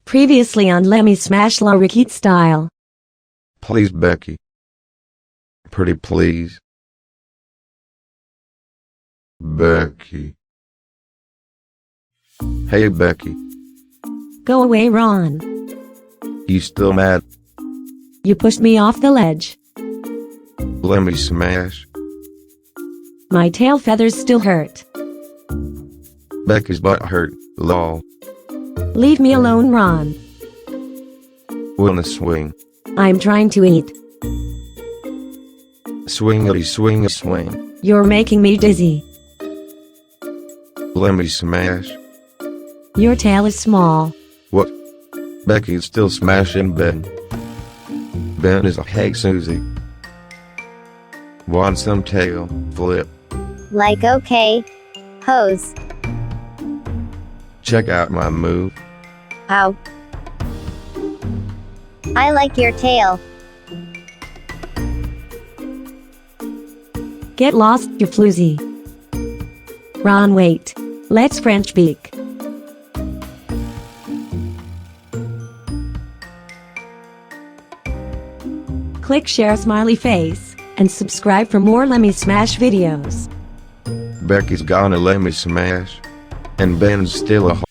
Previously on Lemme Smash La Repeat Style. Please, Becky. Pretty please. Becky. Hey, Becky. Go away, Ron. You still mad? You pushed me off the ledge. Let me smash. My tail feathers still hurt. Becky's butt hurt, lol. Leave me alone, Ron. Wanna swing? I'm trying to eat. Swingity swing a swing. You're making me dizzy. Let me smash. Your tail is small. What? Becky's still smashing Ben. Ben is a hey Susie. Want some tail flip? Like okay. Hose. Check out my move. Ow. I like your tail. Get lost, you floozy. Ron, wait. Let's French speak. Click share smiley face and subscribe for more Lemme Smash videos. Becky's gonna let me smash. And Ben's still a